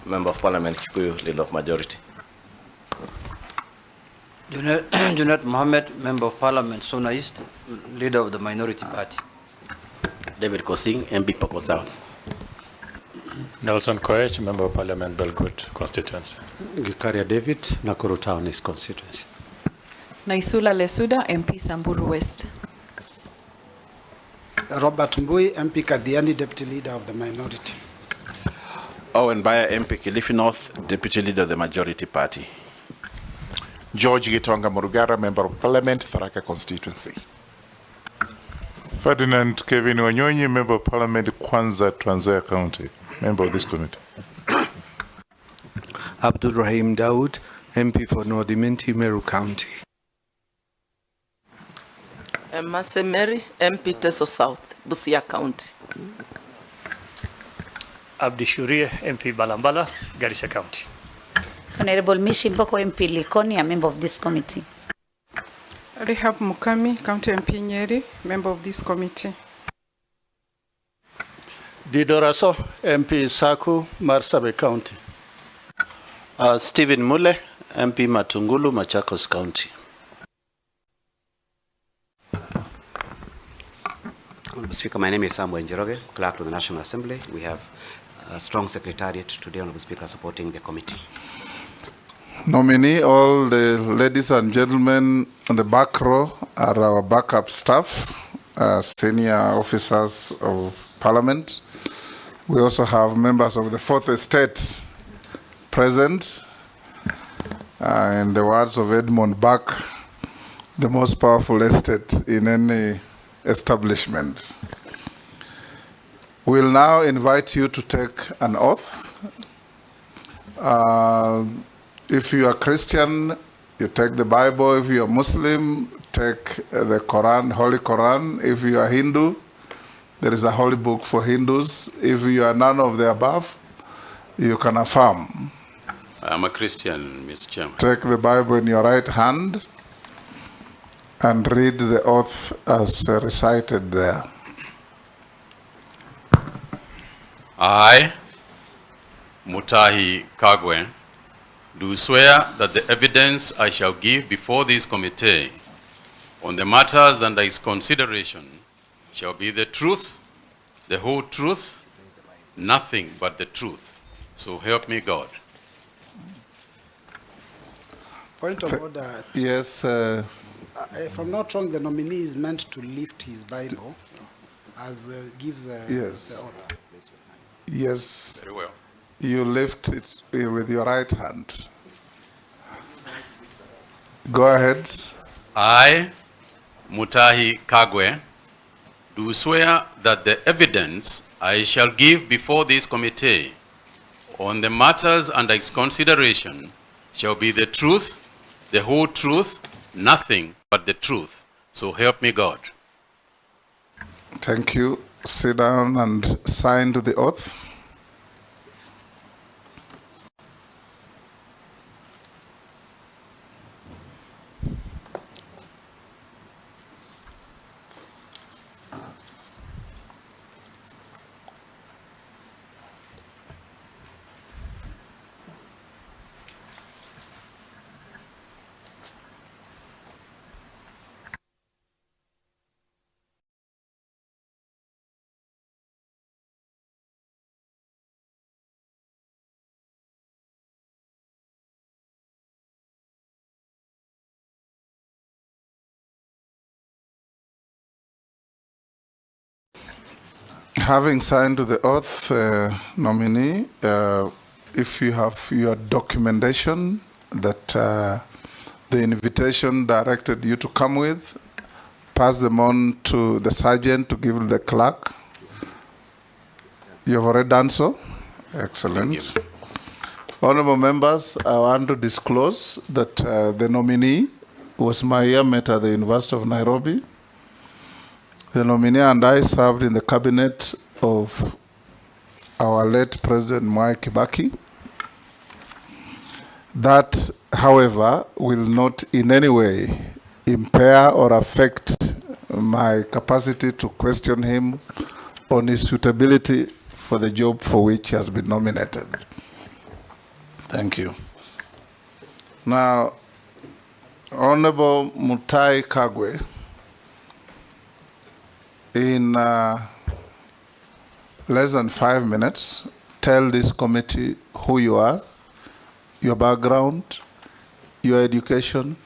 Member of Parliament Kikuyu, Leader of Majority. Junaid Mohammed, Member of Parliament Sona East, Leader of the Minority Party. David Kosing, MP Pokot South. Nelson Koech, Member of Parliament Belgut constituency. Gikaria David, Nakuru Town East constituency. Naisula Lesuda, MP Samburu West. Robert Mbui, MP Kadhiani, Deputy Leader of the Minority. Owen Baya, MP Kilifi North, Deputy Leader of the Majority Party. George Gitonga Murugara, Member of Parliament, Tharaka constituency. Ferdinand Kevin Wanyonyi, Member of Parliament, Kwanza, Trans Nzoia County, member of this committee. Abdul Rahim Daud, MP for Nordimenti, Meru County. Masemeri, MP Teso South, Busia County. Abdi Shuria, MP Balambala, Garissa County. Honorable Mishi Mboko, MP Likoni, a member of this committee. Rehab Mukami, County MP Nyeri, member of this committee. Didoraso, MP Saku, Marsabit County. Stephen Mule, MP Matungulu, Machakos County. Honorable Speaker, my name is Samuel Njeroge, Clerk to the National Assembly. We have a strong secretariat today, Honorable Speaker, supporting the committee. Nominee, all the ladies and gentlemen on the back row are our backup staff, senior officers of Parliament. We also have members of the Fourth Estate present. In the words of Edmund Burke, the most powerful estate in any establishment. We'll now invite you to take an oath. If you are Christian, you take the Bible. If you are Muslim, take the Quran, Holy Quran. If you are Hindu, there is a holy book for Hindus. If you are none of the above, you can affirm. I'm a Christian, Mr. Chairman. Take the Bible in your right hand and read the oath as recited there. I, Mutahi Kagwe, do swear that the evidence I shall give before this committee on the matters under its consideration shall be the truth, the whole truth, nothing but the truth. So help me God. Point of order. Yes. If I'm not wrong, the nominee is meant to lift his Bible as gives yes. the order. Yes. Very well. You lift it with your right hand. Go ahead. I, Mutahi Kagwe, do swear that the evidence I shall give before this committee on the matters under its consideration shall be the truth, the whole truth, nothing but the truth. So help me God. Thank you. Sit down and sign to the oath. Having signed to the oath, nominee, if you have your documentation that the invitation directed you to come with, pass them on to the sergeant to give the clerk. You have already done so? Excellent. Honorable members, I want to disclose that the nominee was my yearmate at the University of Nairobi. The nominee and I served in the cabinet of our late President Mwai Kibaki. That, however, will not in any way impair or affect my capacity to question him on his suitability for the job for which he has been nominated. Thank you. Now, Honorable Mutahi Kagwe, in less than 5 minutes, tell this committee who you are, your background, your education,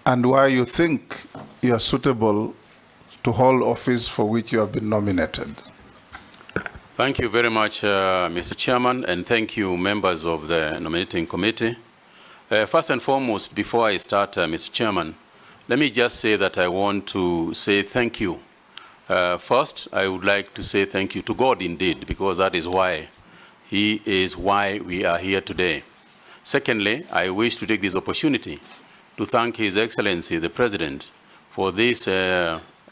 and why you think you are suitable to hold office for which you have been nominated. Thank you very much, Mr. Chairman, and thank you, members of the nominating committee. First and foremost, before I start, Mr. Chairman, let me just say that I want to say thank you. First, I would like to say thank you to God indeed, because that is why He is why we are here today. Secondly, I wish to take this opportunity to thank His Excellency, the President, for this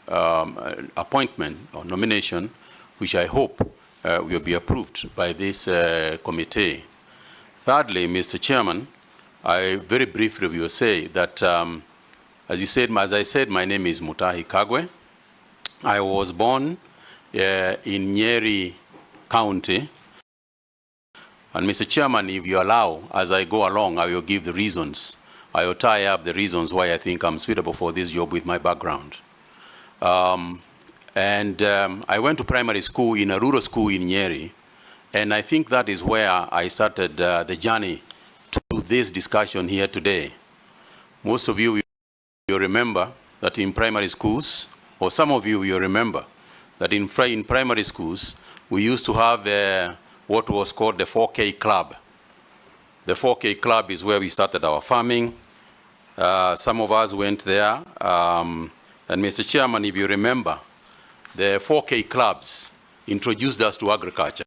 appointment or nomination, which I hope will be approved by this committee. Thirdly, Mr. Chairman, I very briefly will say that, as I said, my name is Mutahi Kagwe. I was born in Nyeri County. And Mr. Chairman, if you allow, as I go along, I will give the reasons. I will tie up the reasons why I think I'm suitable for this job with my background. I went to primary school in a rural school in Nyeri, and I think that is where I started the journey to this discussion here today. Most of you will remember that in primary schools, or some of you will remember that in primary schools, we used to have what was called the 4K Club. The 4K Club is where we started our farming. Some of us went there. And Mr. Chairman, if you remember, the 4K clubs introduced us to agriculture.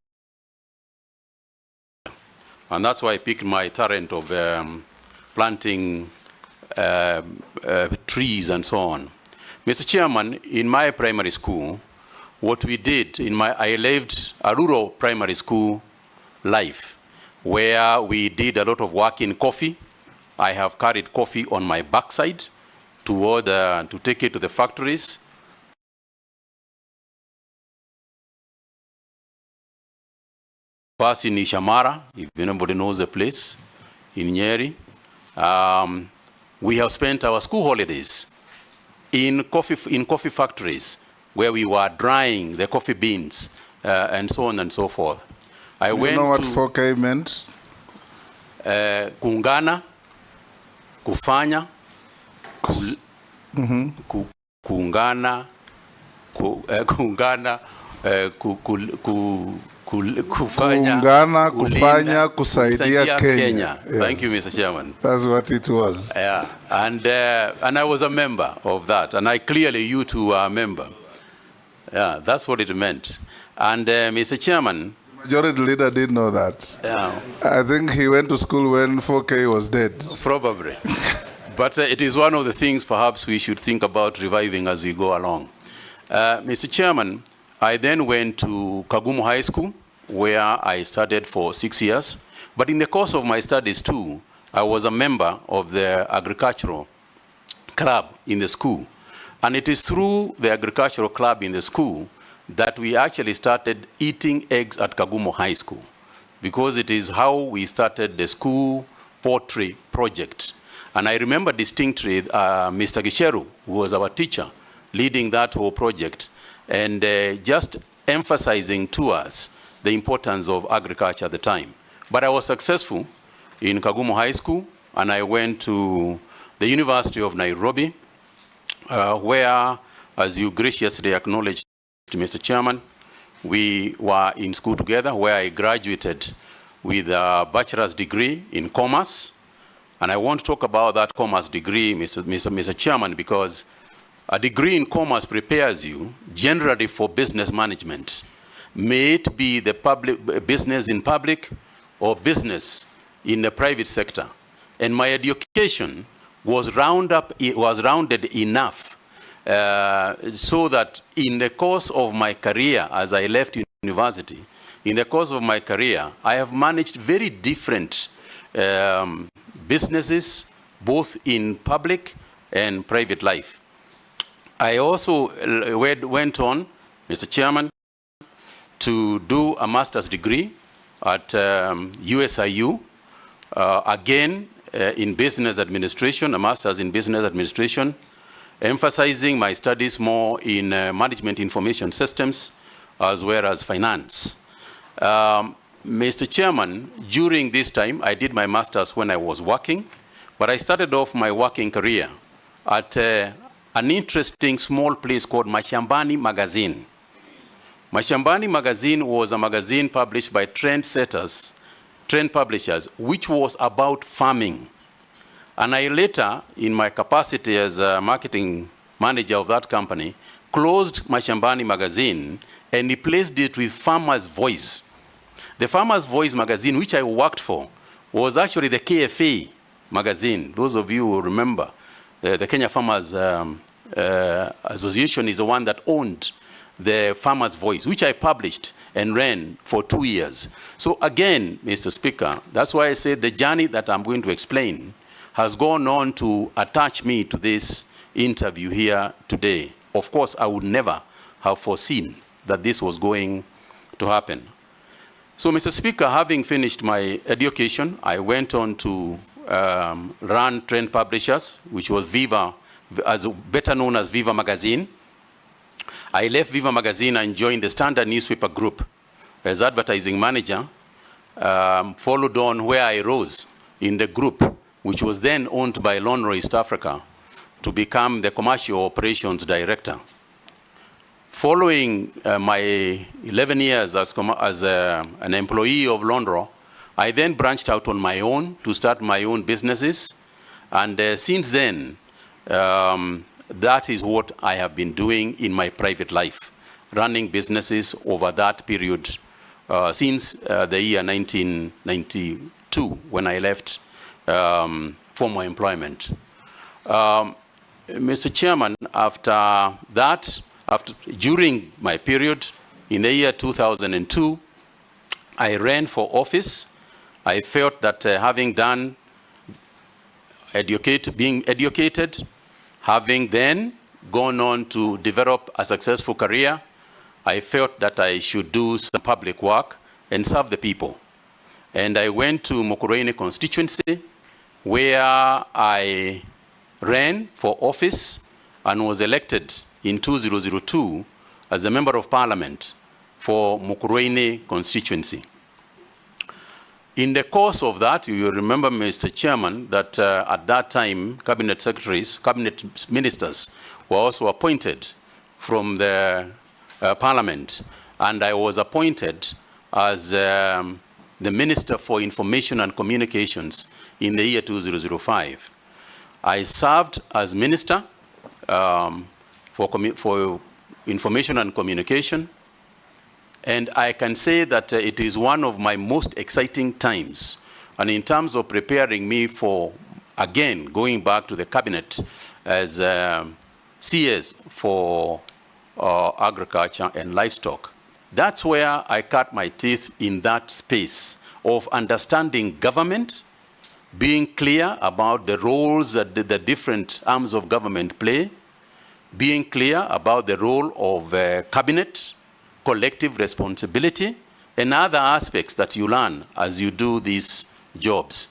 And that's why I picked my talent of planting trees and so on. Mr. Chairman, in my primary school, what we did, I lived a rural primary school life where we did a lot of work in coffee. I have carried coffee on my backside to take it to the factories. First in Ishamara, if anybody knows the place, in Nyeri. We have spent our school holidays in coffee factories where we were drying the coffee beans and so on and so forth. You know what 4K meant? Kuungana, kufanya, kuungana, kufanya, kusaidia Kenya. Yes. Thank you, Mr. Chairman. That's what it was. Yeah, and I was a member of that, and clearly you two are a member. Yeah, that's what it meant. And Mr. Chairman, Majority Leader didn't know that. Yeah. I think he went to school when 4K was dead. Probably. But it is one of the things perhaps we should think about reviving as we go along. Mr. Chairman, I then went to Kagumo High School, where I studied for 6 years. But in the course of my studies too, I was a member of the agricultural club in the school. And it is through the agricultural club in the school that we actually started eating eggs at Kagumo High School, because it is how we started the school poultry project. And I remember distinctly Mr. Gisheru, who was our teacher, leading that whole project, and just emphasizing to us the importance of agriculture at the time. But I was successful in Kagumo High School, and I went to the University of Nairobi, where, as you graciously acknowledged, Mr. Chairman, we were in school together, where I graduated with a bachelor's degree in commerce. And I want to talk about that commerce degree, Mr. Chairman, because a degree in commerce prepares you generally for business management. May it be the public business in public or business in the private sector. And my education was rounded enough so that in the course of my career, as I left university, in the course of my career, I have managed very different businesses, both in public and private life. I also went on, Mr. Chairman, to do a master's degree at USIU, again in business administration, a master's in business administration, emphasizing my studies more in management information systems as well as finance. Mr. Chairman, during this time, I did my master's when I was working, but I started off my working career at an interesting small place called Mashambani Magazine. Mashambani Magazine was a magazine published by trend publishers, which was about farming. And I later, in my capacity as a marketing manager of that company, closed Mashambani Magazine and replaced it with Farmer's Voice. The Farmer's Voice magazine, which I worked for, was actually the KFA magazine. Those of you who remember, the Kenya Farmers Association is the one that owned the Farmer's Voice, which I published and ran for 2 years. So again, Mr. Speaker, that's why I said the journey that I'm going to explain has gone on to attach me to this interview here today. Of course, I would never have foreseen that this was going to happen. So, Mr. Speaker, having finished my education, I went on to run Trend Publishers, which was Viva, better known as Viva Magazine. I left Viva Magazine and joined the Standard Newspaper Group as advertising manager, followed on where I rose in the group, which was then owned by Lonro East Africa, to become the commercial operations director. Following my 11 years as an employee of Lonro, I then branched out on my own to start my own businesses. And since then, that is what I have been doing in my private life, running businesses over that period since the year 1992, when I left former employment. Mr. Chairman, after that, during my period, in the year 2002, I ran for office. I felt that having done being educated, having then gone on to develop a successful career, I felt that I should do some public work and serve the people. And I went to Mukurweini constituency, where I ran for office and was elected in 2002 as a member of parliament for Mukurweini constituency. In the course of that, you will remember, Mr. Chairman, that at that time, cabinet secretaries, cabinet ministers were also appointed from the parliament, and I was appointed as the Minister for Information and Communications in the year 2005. I served as Minister for Information and Communication, and I can say that it is one of my most exciting times. And in terms of preparing me for, again, going back to the cabinet as CS for agriculture and livestock, that's where I cut my teeth in that space of understanding government, being clear about the roles that the different arms of government play, being clear about the role of cabinet, collective responsibility, and other aspects that you learn as you do these jobs.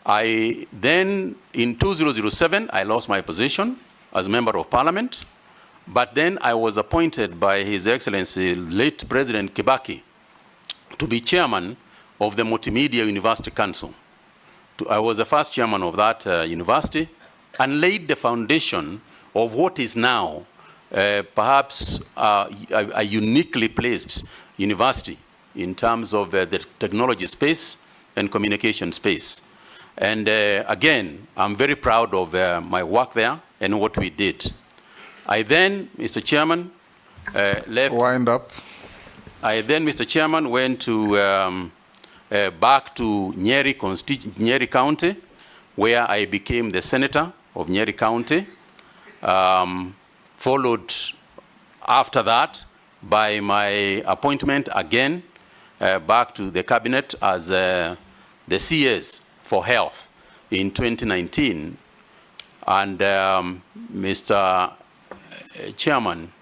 I then, in 2007, I lost my position as member of parliament, but then I was appointed by His Excellency, late President Kibaki, to be chairman of the Multimedia University Council. I was the first chairman of that university and laid the foundation of what is now perhaps a uniquely placed university in terms of the technology space and communication space. And again, I'm very proud of my work there and what we did. I then, Mr. Chairman, left. Wind up. I then, Mr. Chairman, went to back to Nyeri County, where I became the senator of Nyeri County. Followed after that by my appointment again back to the cabinet as the CS for health in 2019. And Mr. Chairman,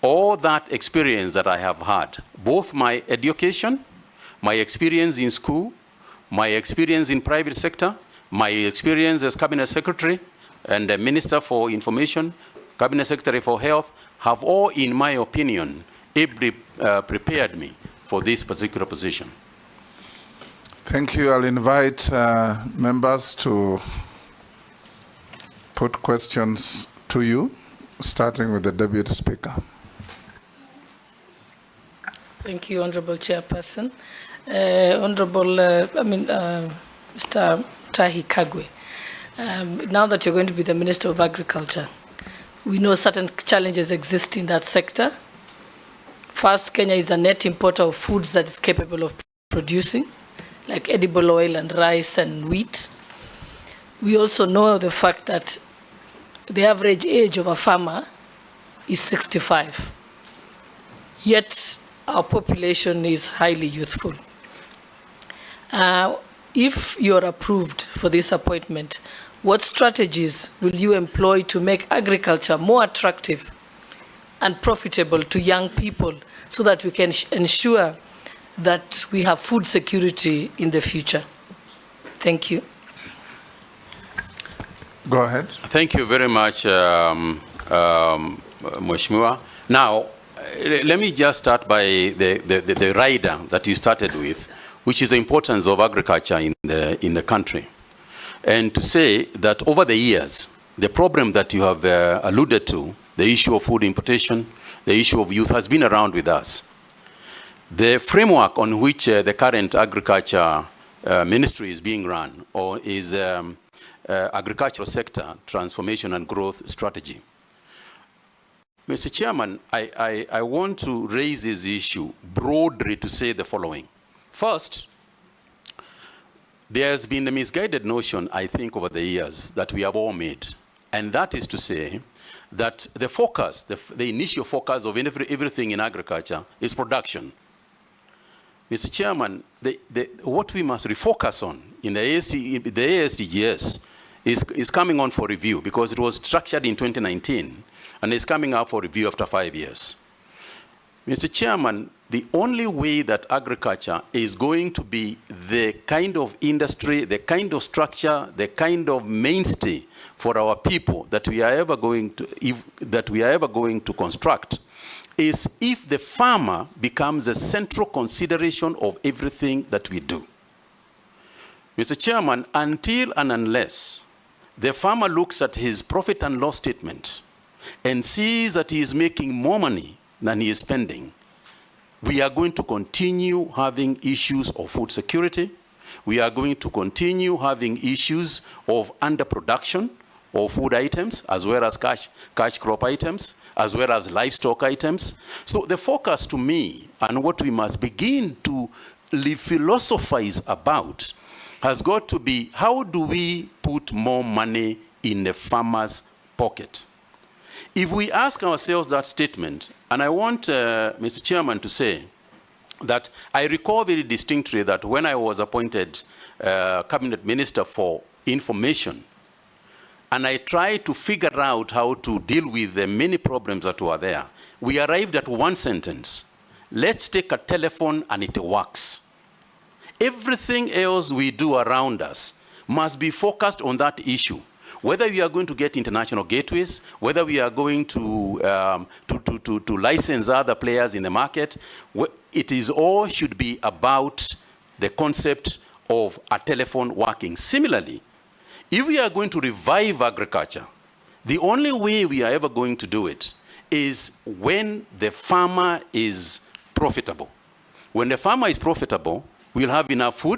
all that experience that I have had, both my education, my experience in school, my experience in private sector, my experience as Cabinet Secretary and the Minister for Information, Cabinet Secretary for Health, have all, in my opinion, ably prepared me for this particular position. Thank you. I'll invite members to put questions to you, starting with the Deputy Speaker. Thank you, Honorable Chairperson. Mr. Mutahi Kagwe, now that you're going to be the Minister of Agriculture, we know certain challenges exist in that sector. First, Kenya is a net importer of foods that is capable of producing, like edible oil and rice and wheat. We also know the fact that the average age of a farmer is 65. Yet, our population is highly youthful. If you're approved for this appointment, what strategies will you employ to make agriculture more attractive and profitable to young people so that we can ensure that we have food security in the future? Thank you. Go ahead. Thank you very much, Mheshimiwa. Now, let me just start by the rider that you started with, which is the importance of agriculture in the country. And to say that over the years, the problem that you have alluded to, the issue of food importation, the issue of youth, has been around with us. The framework on which the current agriculture ministry is being run, or is agricultural sector transformation and growth strategy. Mr. Chairman, I want to raise this issue broadly to say the following. First, there has been a misguided notion, I think, over the years that we have all made. And that is to say that the focus, the initial focus of everything in agriculture is production. Mr. Chairman, what we must refocus on in the ASDGS is coming on for review, because it was structured in 2019 and is coming up for review after 5 years. Mr. Chairman, the only way that agriculture is going to be the kind of industry, the kind of structure, the kind of mainstay for our people that we are ever going to construct is if the farmer becomes a central consideration of everything that we do. Mr. Chairman, until and unless the farmer looks at his profit and loss statement and sees that he is making more money than he is spending, we are going to continue having issues of food security. We are going to continue having issues of underproduction of food items, as well as cash crop items, as well as livestock items. So the focus to me, and what we must begin to philosophize about, has got to be, how do we put more money in the farmer's pocket? If we ask ourselves that statement, and I want Mr. Chairman to say that I recall very distinctly that when I was appointed Cabinet Minister for Information, and I tried to figure out how to deal with the many problems that were there, we arrived at one sentence: let's take a telephone and it works. Everything else we do around us must be focused on that issue. Whether we are going to get international gateways, whether we are going to license other players in the market, it is all should be about the concept of a telephone working. Similarly, if we are going to revive agriculture, the only way we are ever going to do it is when the farmer is profitable. When the farmer is profitable, we'll have enough food,